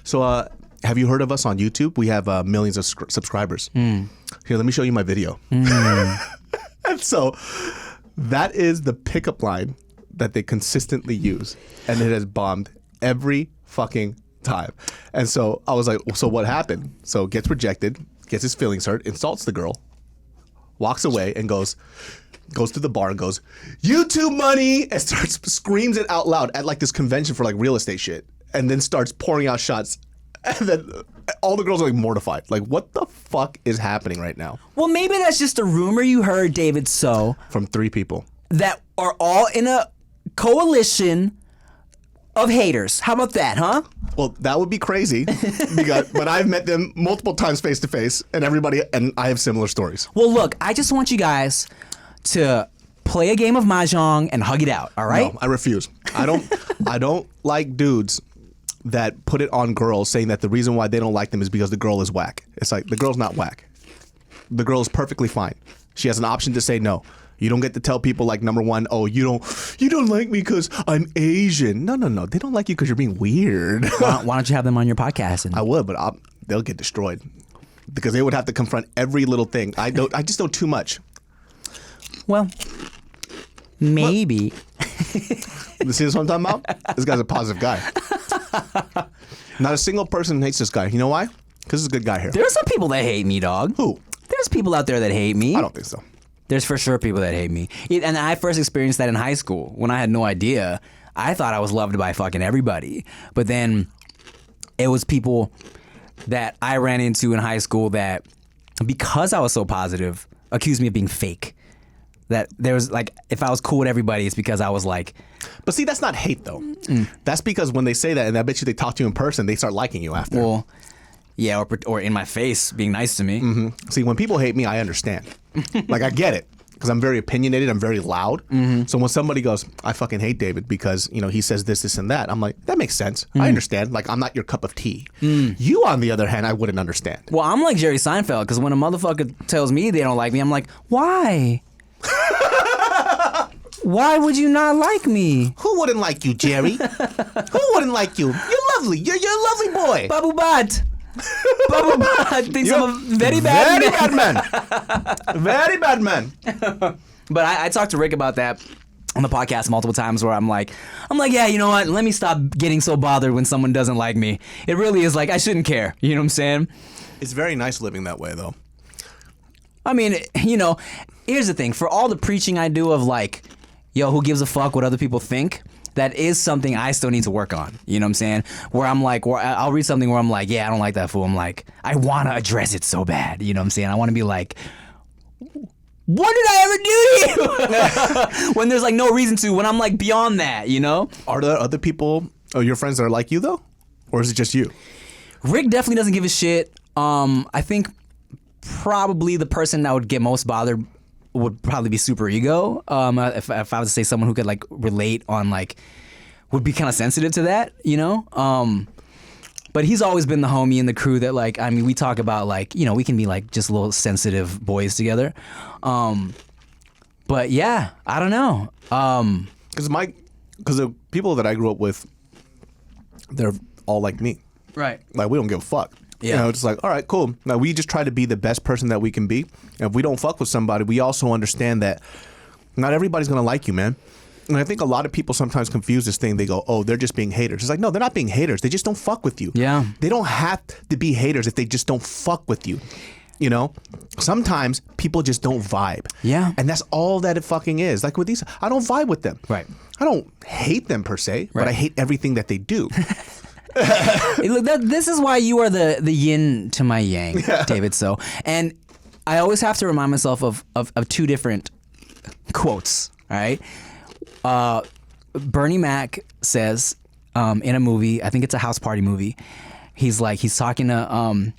so have you heard of us on YouTube? We have millions of subscribers. Here, let me show you my video. And so that is the pickup line that they consistently use, and it has bombed every fucking time. And so I was like, so what happened? So gets rejected, gets his feelings hurt, insults the girl, walks away, and goes to the bar and goes, YouTube money, and screams it out loud at like this convention for like real estate shit, and then starts pouring out shots. And then all the girls are like mortified. Like, what the fuck is happening right now? Well, maybe that's just a rumor you heard, David, so From 3 people. that are all in a coalition of haters. How about that, huh? Well, that would be crazy, but I've met them multiple times face to face, and I have similar stories. Well, look, I just want you guys to play a game of mahjong and hug it out. All right? No, I refuse. I don't like dudes that put it on girls saying that the reason why they don't like them is because the girl is whack. It's like, the girl's not whack. The girl is perfectly fine. She has an option to say no. You don't get to tell people, like, number one, oh, you don't like me because I'm Asian. No. They don't like you because you're being weird. Why don't you have them on your podcast? I would, but they'll get destroyed because they would have to confront every little thing. I just know too much. Well, maybe. See this one I'm talking about? This guy's a positive guy. Not a single person hates this guy. You know why? Because he's a good guy here. There's some people that hate me, dog. Who? There's people out there that hate me. I don't think so. There's for sure people that hate me. And I first experienced that in high school when I had no idea. I thought I was loved by fucking everybody. But then it was people that I ran into in high school that, because I was so positive, accused me of being fake. That there was, like, if I was cool with everybody, it's because I was like... But see, that's not hate, though. That's because when they say that, and I bet you they talk to you in person, they start liking you after. Well, yeah, or in my face, being nice to me. Mm-hmm. See, when people hate me, I understand. Like, I get it. Because I'm very opinionated, I'm very loud. So when somebody goes, I fucking hate David because, he says this, and that, I'm like, that makes sense. I understand. Like, I'm not your cup of tea. You, on the other hand, I wouldn't understand. Well, I'm like Jerry Seinfeld, because when a motherfucker tells me they don't like me, I'm like, why? Why would you not like me? Who wouldn't like you, Jerry? Who wouldn't like you? You're lovely. You're a lovely boy. Babu Bat. Babu Bat thinks I'm a very bad man. Very bad man. But I talked to Rick about that on the podcast multiple times where I'm like, yeah, you know what? Let me stop getting so bothered when someone doesn't like me. It really is like, I shouldn't care. You know what I'm saying? It's very nice living that way, though. I mean, here's the thing. For all the preaching I do of like, yo, who gives a fuck what other people think? That is something I still need to work on. You know what I'm saying? Where I'm like, I'll read something where I'm like, yeah, I don't like that fool. I'm like, I want to address it so bad. You know what I'm saying? I want to be like, what did I ever do to you? When there's like no reason to, when I'm like beyond that, Are there other people, your friends that are like you though? Or is it just you? Rick definitely doesn't give a shit. I think probably the person that would get most bothered would probably be Super Ego. If I was to say someone who could like relate on like, would be kind of sensitive to that, But he's always been the homie in the crew that like, I mean, we talk about like, we can be like just little sensitive boys together. But yeah, I don't know. Because the people that I grew up with, they're all like me. Right. Like, we don't give a fuck. Yeah. It's like, all right, cool. Now, we just try to be the best person that we can be. And if we don't fuck with somebody, we also understand that not everybody's going to like you, man. And I think a lot of people sometimes confuse this thing. They go, oh, they're just being haters. It's like, no, they're not being haters. They just don't fuck with you. Yeah. They don't have to be haters if they just don't fuck with you. Sometimes people just don't vibe. Yeah. And that's all that it fucking is. Like with these, I don't vibe with them. Right. I don't hate them per se, but I hate everything that they do. Look, this is why you are the yin to my yang, David. So, and I always have to remind myself of two different quotes. All right, Bernie Mac says in a movie, I think it's a house party movie. He's talking to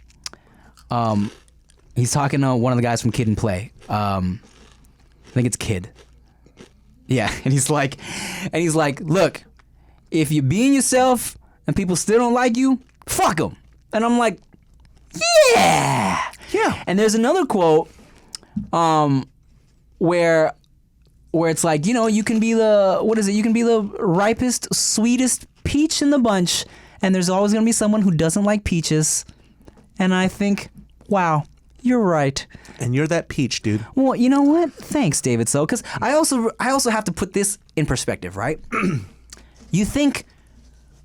one of the guys from Kid and Play. I think it's Kid. Yeah, and he's like, look, if you're being yourself and people still don't like you, fuck them. And I'm like, yeah. And there's another quote where it's like, you can be you can be the ripest, sweetest peach in the bunch, and there's always going to be someone who doesn't like peaches. And I think, wow, you're right. And you're that peach, dude. Well, you know what? Thanks, David. So, because I also have to put this in perspective, right? You think,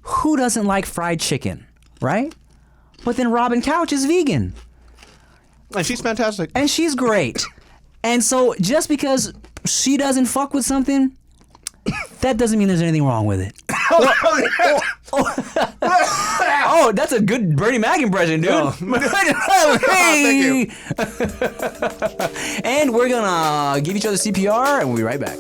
who doesn't like fried chicken, right? But then Robin Couch is vegan. And she's fantastic. And she's great. And so just because she doesn't fuck with something, that doesn't mean there's anything wrong with it. Oh, that's a good Bernie Mac impression, dude. Oh. Hey! And we're gonna give each other CPR and we'll be right back.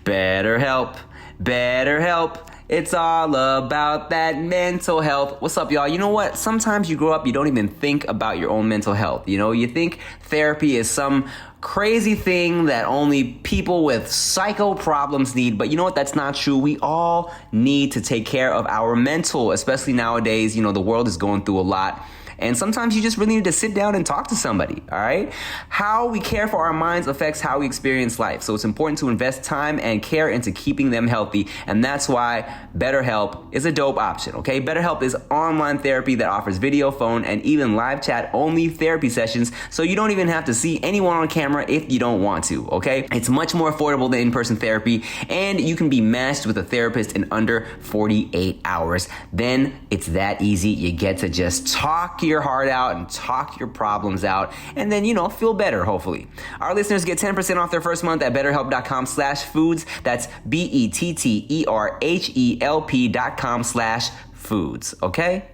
BetterHelp, BetterHelp. It's all about that mental health. What's up, y'all? You know what? Sometimes you grow up, you don't even think about your own mental health. You know, you think therapy is some crazy thing that only people with psycho problems need. But you know what? That's not true. We all need to take care of our mental, especially nowadays. You know, the world is going through a lot. And sometimes you just really need to sit down and talk to somebody, all right? How we care for our minds affects how we experience life. So it's important to invest time and care into keeping them healthy. And that's why BetterHelp is a dope option, okay? BetterHelp is online therapy that offers video, phone, and even live chat only therapy sessions. So you don't even have to see anyone on camera if you don't want to, okay? It's much more affordable than in-person therapy. And you can be matched with a therapist in under 48 hours. Then it's that easy. You get to just talk your heart out and talk your problems out and then, you know, feel better, hopefully. Our listeners get 10% off their first month at betterhelp.com/foods. That's BetterHelp.com/foods, okay?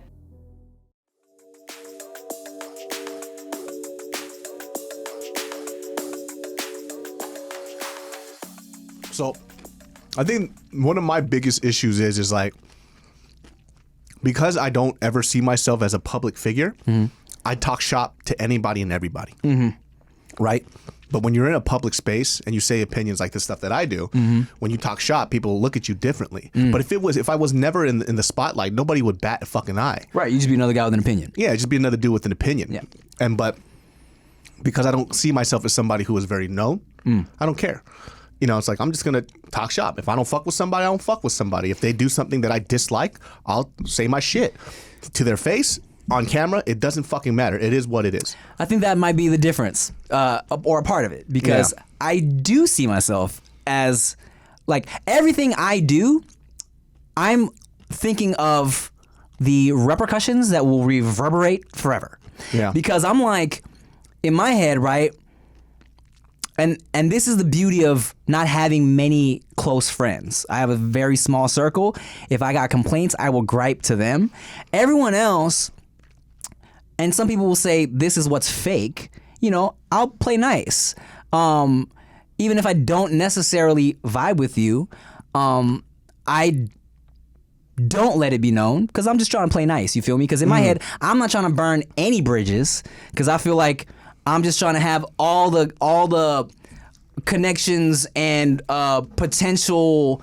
So I think one of my biggest issues is like, because I don't ever see myself as a public figure, I talk shop to anybody and everybody, right? But when you're in a public space and you say opinions like the stuff that I do, when you talk shop, people look at you differently. But if I was never in the spotlight, nobody would bat a fucking eye. Right, you just be another guy with an opinion. Yeah, just be another dude with an opinion. Yeah. But because I don't see myself as somebody who is very known, I don't care. You know, it's like, I'm just going to talk shop. If I don't fuck with somebody, I don't fuck with somebody. If they do something that I dislike, I'll say my shit to their face on camera. It doesn't fucking matter. It is what it is. I think that might be the difference, or a part of it, because I do see myself as, like, everything I do, I'm thinking of the repercussions that will reverberate forever. Yeah. Because I'm like, in my head, right? And this is the beauty of not having many close friends. I have a very small circle. If I got complaints, I will gripe to them. Everyone else, and some people will say this is what's fake, you know, I'll play nice. Even if I don't necessarily vibe with you, I don't let it be known because I'm just trying to play nice, you feel me? Because in my head, I'm not trying to burn any bridges because I feel like I'm just trying to have all the connections and potential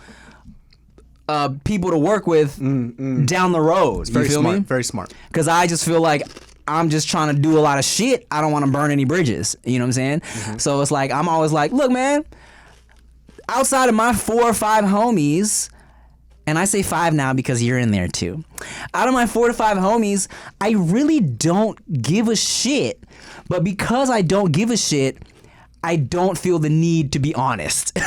people to work with down the road. You feel smart, me? very smart. Because I just feel like I'm just trying to do a lot of shit. I don't want to burn any bridges. You know what I'm saying? So it's like, I'm always like, look, man, outside of my 4 or 5 homies, and I say 5 now because you're in there too. Out of my 4 to 5 homies, I really don't give a shit. But because I don't give a shit, I don't feel the need to be honest. Yeah.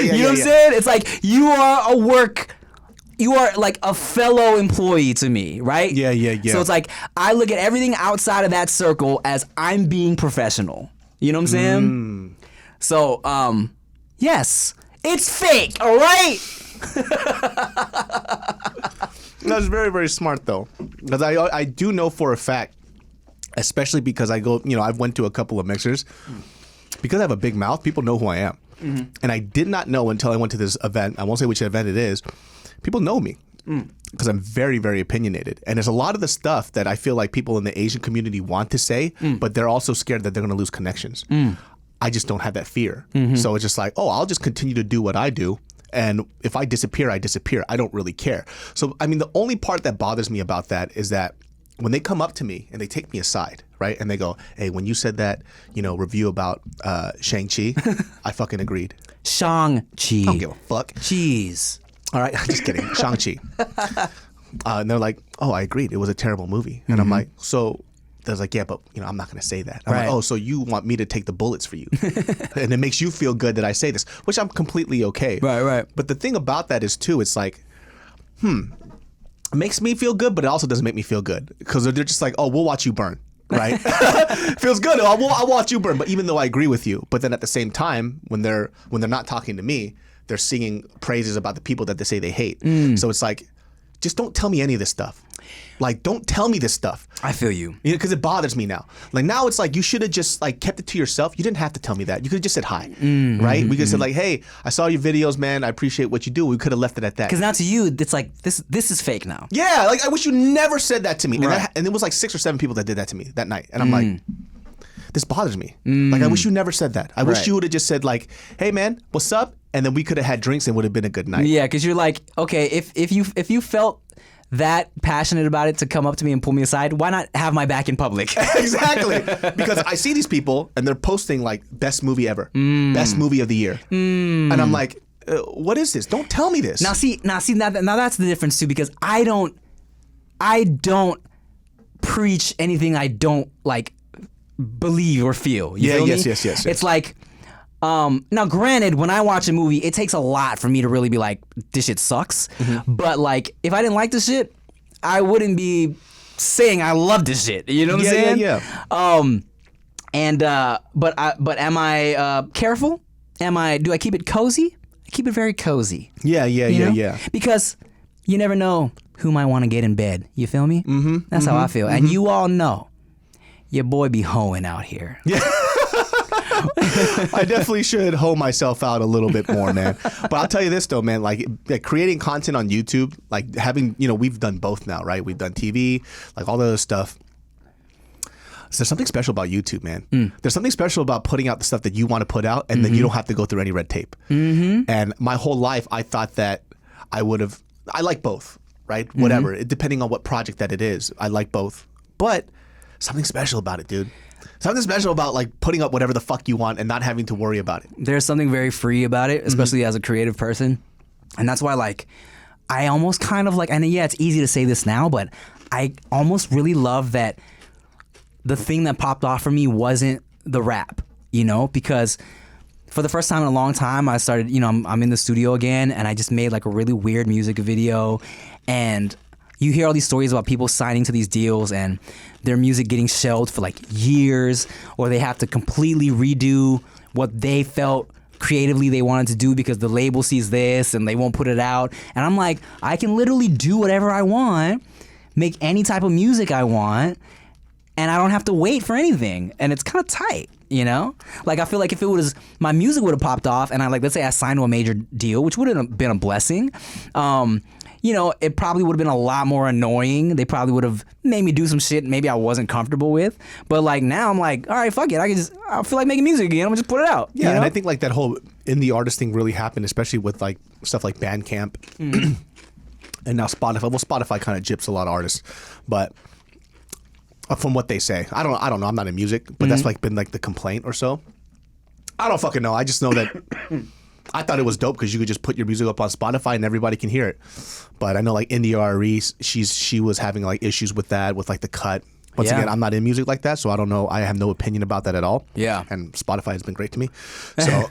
You know what I'm saying? It's like you are like a fellow employee to me, right? Yeah. So it's like I look at everything outside of that circle as I'm being professional. You know what I'm saying? So, yes, it's fake, all right? That's very, very smart though, because I do know for a fact, especially because I go, you know, I've went to a couple of mixers. Because I have a big mouth, people know who I am. And I did not know until I went to this event. I won't say which event it is. People know me because I'm very, very opinionated. And there's a lot of the stuff that I feel like people in the Asian community want to say, but they're also scared that they're going to lose connections. I just don't have that fear. So it's just like, oh, I'll just continue to do what I do. And if I disappear, I disappear. I don't really care. So, I mean, the only part that bothers me about that is that when they come up to me and they take me aside, right? And they go, hey, when you said that, you know, review about Shang-Chi, I fucking agreed. Shang-Chi. I don't give a fuck. Jeez. All right, just kidding. Shang-Chi. And they're like, oh, I agreed. It was a terrible movie. And I'm like, so... They're like, yeah, but you know, I'm not going to say that. I'm like, oh, so you want me to take the bullets for you. And it makes you feel good that I say this, which I'm completely okay. Right. But the thing about that is too, it's like, it makes me feel good, but it also doesn't make me feel good. Because they're just like, oh, we'll watch you burn. Right? Feels good. I'll watch you burn. But even though I agree with you, but then at the same time, when they're not talking to me, they're singing praises about the people that they say they hate. So it's like, just don't tell me any of this stuff. Like, don't tell me this stuff. I feel you. Because it bothers me now. Like, now it's like you should have just like kept it to yourself. You didn't have to tell me that. You could have just said hi, right? We could have said like, hey, I saw your videos, man. I appreciate what you do. We could have left it at that. Because now to you, it's like this is fake now. Yeah, like I wish you never said that to me. Right. And it was like 6 or 7 people that did that to me that night. And I'm like, this bothers me. Like, I wish you never said that. I wish Right. you would have just said like, hey, man, what's up? And then we could have had drinks and would have been a good night. Yeah, because you're like, okay, if you felt that passionate about it to come up to me and pull me aside, why not have my back in public? Exactly. Because I see these people and they're posting like best movie ever, best movie of the year. And I'm like, what is this? Don't tell me this. Now that's the difference too, because I don't preach anything I don't like believe or feel. You feel me? Yes. It's like, now granted, when I watch a movie, it takes a lot for me to really be like, this shit sucks. But like, if I didn't like this shit, I wouldn't be saying I love this shit. You know what I'm saying? Yeah. But am I careful? Do I keep it cozy? I keep it very cozy. Yeah. You know? Because you never know who might want to get in bed. You feel me? That's how I feel. And you all know your boy be hoeing out here. Yeah. I definitely should hoe myself out a little bit more, man. But I'll tell you this though, man, like creating content on YouTube, like having, we've done both now, right? We've done TV, like all the other stuff. So there's something special about YouTube, man. There's something special about putting out the stuff that you want to put out and then you don't have to go through any red tape. And my whole life, I thought that I like both, right? Whatever, depending on what project that it is, I like both. But something special about it, dude. Something special about like putting up whatever the fuck you want and not having to worry about it. There's something very free about it, especially as a creative person. And that's why like I almost kind of like, and yeah, it's easy to say this now, but I almost really love that the thing that popped off for me wasn't the rap, because for the first time in a long time, I started, I'm in the studio again and I just made like a really weird music video, and you hear all these stories about people signing to these deals and their music getting shelved for like years, or they have to completely redo what they felt creatively they wanted to do because the label sees this and they won't put it out. And I'm like, I can literally do whatever I want, make any type of music I want, and I don't have to wait for anything. And it's kind of tight, Like I feel like if it was, my music would have popped off and let's say I signed to a major deal, which would have been a blessing. It probably would have been a lot more annoying. They probably would have made me do some shit maybe I wasn't comfortable with. But like now I'm like, all right, fuck it. I feel like making music again. I'm gonna just put it out. Yeah, and I think like that whole indie artist thing really happened, especially with like stuff like Bandcamp and now Spotify. Well, Spotify kind of gyps a lot of artists, but from what they say, I don't know. I'm not in music, but that's like been like the complaint or so. I don't fucking know. I just know that I thought it was dope because you could just put your music up on Spotify and everybody can hear it. But I know like Indie RE, she was having like issues with that, with like the cut. Once again, I'm not in music like that, so I don't know. I have no opinion about that at all. Yeah. And Spotify has been great to me. So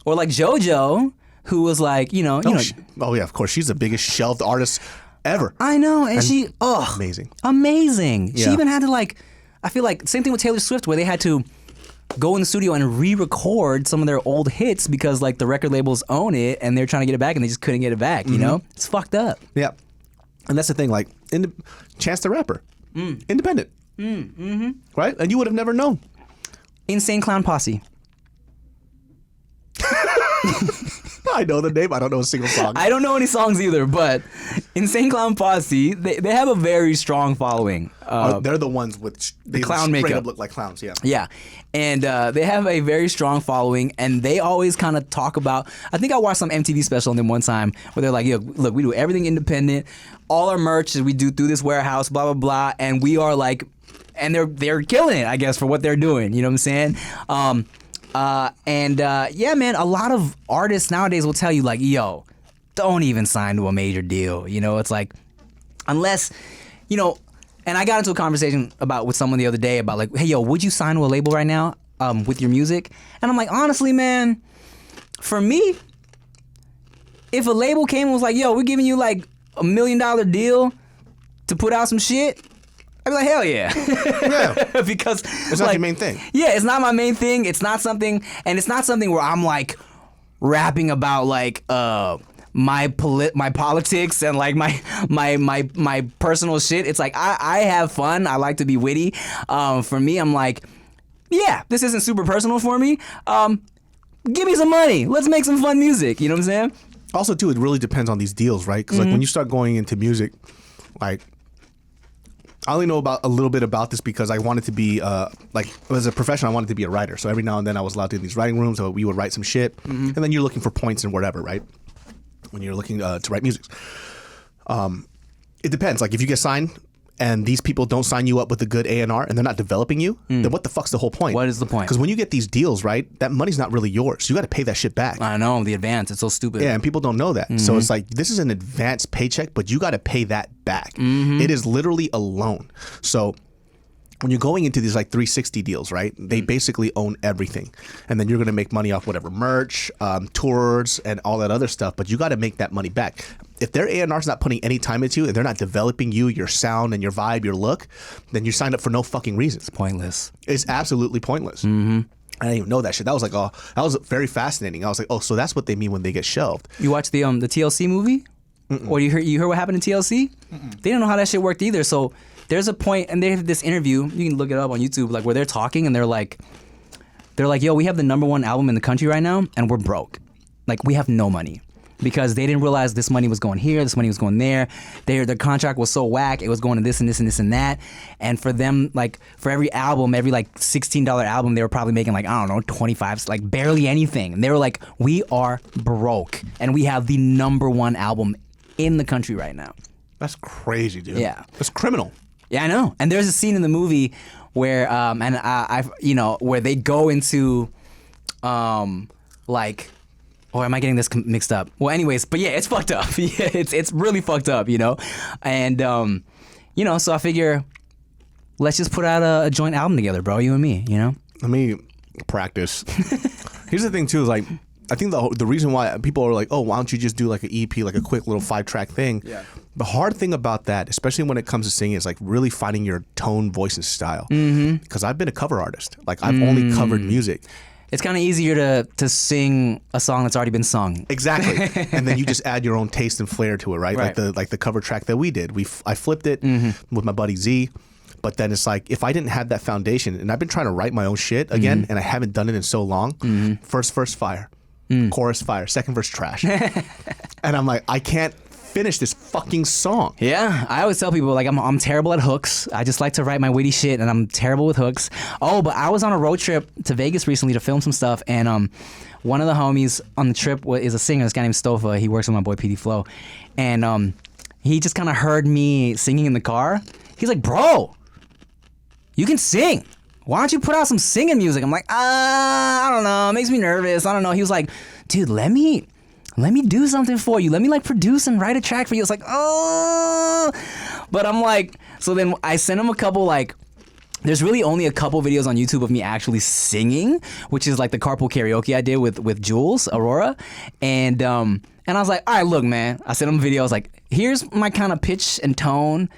or like JoJo, who was like, oh yeah, of course, she's the biggest shelved artist ever. I know, and she, amazing. She Yeah. even had to I feel like same thing with Taylor Swift, where they had to go in the studio and re-record some of their old hits because like the record labels own it and they're trying to get it back and they just couldn't get it back. It's fucked up. Yeah, and that's the thing. Like, Chance the Rapper, independent, right? And you would have never known. Insane Clown Posse. I know the name. I don't know a single song. I don't know any songs either, but Insane Clown Posse, they have a very strong following. They're the ones with they clown straight makeup. up look like clowns. Yeah. Yeah, and they have a very strong following, and they always kind of talk about. I think I watched some MTV special on them one time where they're like, "Yo, look, we do everything independent. All our merch is we do through this warehouse, blah blah blah, and we are like, and they're killing it, I guess, for what they're doing. You know what I'm saying?" Yeah, man, a lot of artists nowadays will tell you like, "Yo, don't even sign to a major deal." It's like, unless, And I got into a conversation with someone the other day about like, hey, yo, would you sign to a label right now with your music? And I'm like, honestly, man, for me, if a label came and was like, yo, we're giving you like $1 million deal to put out some shit, I'd be like, hell yeah. Yeah. Because it's not your main thing. Yeah, it's not my main thing. It's not something, and it's not something where I'm like rapping about like my politics and like my personal shit. It's like I have fun. I like to be witty. For me, I'm like, yeah, this isn't super personal for me. Give me some money. Let's make some fun music. You know what I'm saying? Also, too, it really depends on these deals, right? Because like when you start going into music, like I only know about a little bit about this because I wanted to be like as a professional, I wanted to be a writer. So every now and then I was allowed to in these writing rooms, so we would write some shit, and then you're looking for points and whatever, right? When you're looking to write music, it depends. Like if you get signed and these people don't sign you up with a good A&R and they're not developing you, then what the fuck's the whole point? What is the point? Because when you get these deals, right, that money's not really yours. You got to pay that shit back. I know, the advance. It's so stupid. Yeah, and people don't know that. So it's like, this is an advance paycheck, but you got to pay that back. It is literally a loan. So when you're going into these like 360 deals, right, they basically own everything. And then you're going to make money off whatever merch, tours, and all that other stuff, but you got to make that money back. If their A&R's not putting any time into you and they're not developing you, your sound and your vibe, your look, then you signed up for no fucking reason. It's pointless. It's absolutely pointless. I didn't even know that shit. That was like, that was very fascinating. I was like, oh, so that's what they mean when they get shelved. You watched the TLC movie? Or you heard what happened in TLC? They didn't know how that shit worked either. So there's a point, and they have this interview. You can look it up on YouTube, like where they're talking, and they're like, yo, we have the #1 album in the country right now, and we're broke. Like we have no money. Because they didn't realize this money was going here, this money was going there. Their contract was so whack, it was going to this and this and this and that. And for them, like for every album, every like $16 album, they were probably making like, I don't know, 25, like barely anything. And they were like, we are broke, and we have the #1 album in the country right now. That's crazy, dude. Yeah. That's criminal. Yeah, I know. And there's a scene in the movie where, where they go into, like. Or am I getting this mixed up? Well, anyways, but yeah, it's fucked up. Yeah, it's really fucked up, you know? And, so I figure, let's just put out a joint album together, bro, you and me, you know? Let me practice. Here's the thing, too, is like, I think the reason why people are like, oh, why don't you just do like an EP, like a quick little 5-track thing? Yeah. The hard thing about that, especially when it comes to singing, is like really finding your tone, voice, and style. Because I've been a cover artist. Like, I've only covered music. It's kind of easier to sing a song that's already been sung. Exactly. And then you just add your own taste and flair to it, right? Like the cover track that we did. I flipped it with my buddy Z. But then it's like, if I didn't have that foundation, and I've been trying to write my own shit again, and I haven't done it in so long, first verse fire, chorus fire, second verse trash. And I'm like, I can't finish this fucking song. Yeah, I always tell people like I'm terrible at hooks. I just like to write my witty shit, and I'm terrible with hooks. Oh, but I was on a road trip to Vegas recently to film some stuff, and one of the homies on the trip is a singer. This guy named Stofa. He works with my boy PD Flow, and he just kind of heard me singing in the car. He's like, "Bro, you can sing. Why don't you put out some singing music?" I'm like, I don't know. It makes me nervous. I don't know. He was like, "Dude, let me do something for you. Let me like produce and write a track for you." It's like, oh, but I'm like, so then I sent him a couple like, there's really only a couple videos on YouTube of me actually singing, which is like the carpool karaoke I did with Jules Aurora, and I was like, all right, look, man. I sent him a video. I was like, here's my kind of pitch and tone.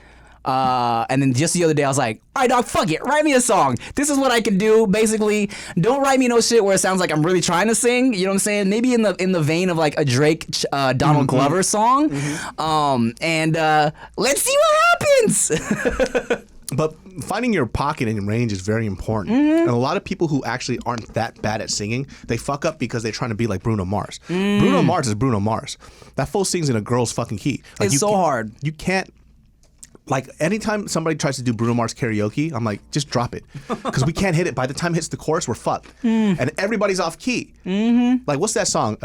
And then just the other day I was like, all right, dog, fuck it, write me a song. This is what I can do. Basically, don't write me no shit where it sounds like I'm really trying to sing. You know what I'm saying? Maybe in the vein of like a Drake Donald Glover song. And let's see what happens. But finding your pocket and range is very important. And a lot of people who actually aren't that bad at singing, they fuck up because they're trying to be like Bruno Mars. Bruno Mars is Bruno Mars. That fool sings in a girl's fucking key. Like, it's so hard. You can't. Like, anytime somebody tries to do Bruno Mars karaoke, I'm like, just drop it. Because we can't hit it. By the time it hits the chorus, we're fucked. And everybody's off key. Like, what's that song?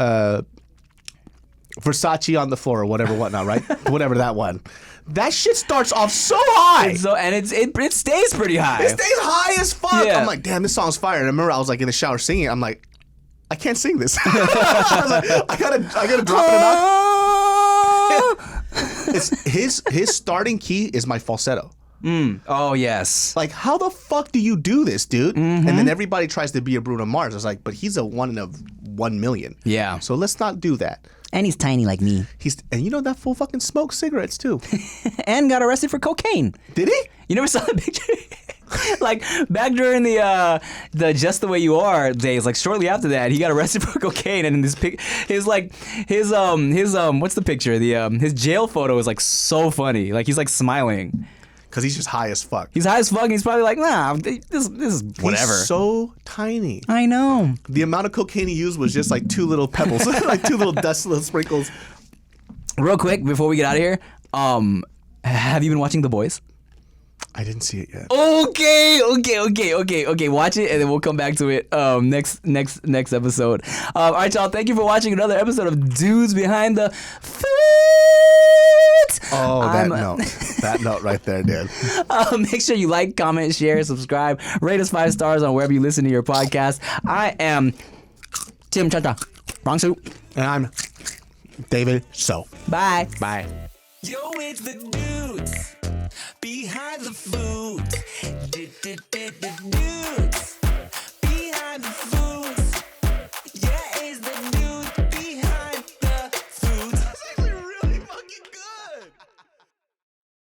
Versace on the floor or whatever, whatnot, right? Whatever that one. That shit starts off so high. It stays pretty high. It stays high as fuck. Yeah. I'm like, damn, this song's fire. And I remember I was like in the shower singing it. I'm like, I can't sing this. I was like, I gotta drop it enough. It's his starting key is my falsetto. Oh yes. Like, how the fuck do you do this, dude? And then everybody tries to be a Bruno Mars. I was like, but he's a 1 in a 1 million. Yeah. So let's not do that. And he's tiny like me. And you know that fool fucking smokes cigarettes too. And got arrested for cocaine. Did he? You never saw the picture? like back during the Just the Way You Are days, like shortly after that, he got arrested for cocaine, and in this his what's the picture? His jail photo is like so funny. Like he's like smiling. Because he's just high as fuck. He's high as fuck. And he's probably like, nah, this is whatever. He's so tiny. I know. The amount of cocaine he used was just like 2 little pebbles, like 2 little dust, little sprinkles. Real quick before we get out of here, have you been watching The Boys? I didn't see it yet. Okay. Watch it, and then we'll come back to it next episode. All right, y'all. Thank you for watching another episode of Dudes Behind the Food. Oh, that note right there, dude. Make sure you like, comment, share, subscribe, rate us 5 stars on wherever you listen to your podcast. I am Tim Chantarangsu. And I'm David So. Bye. Bye. Yo, it's the dudes behind the food.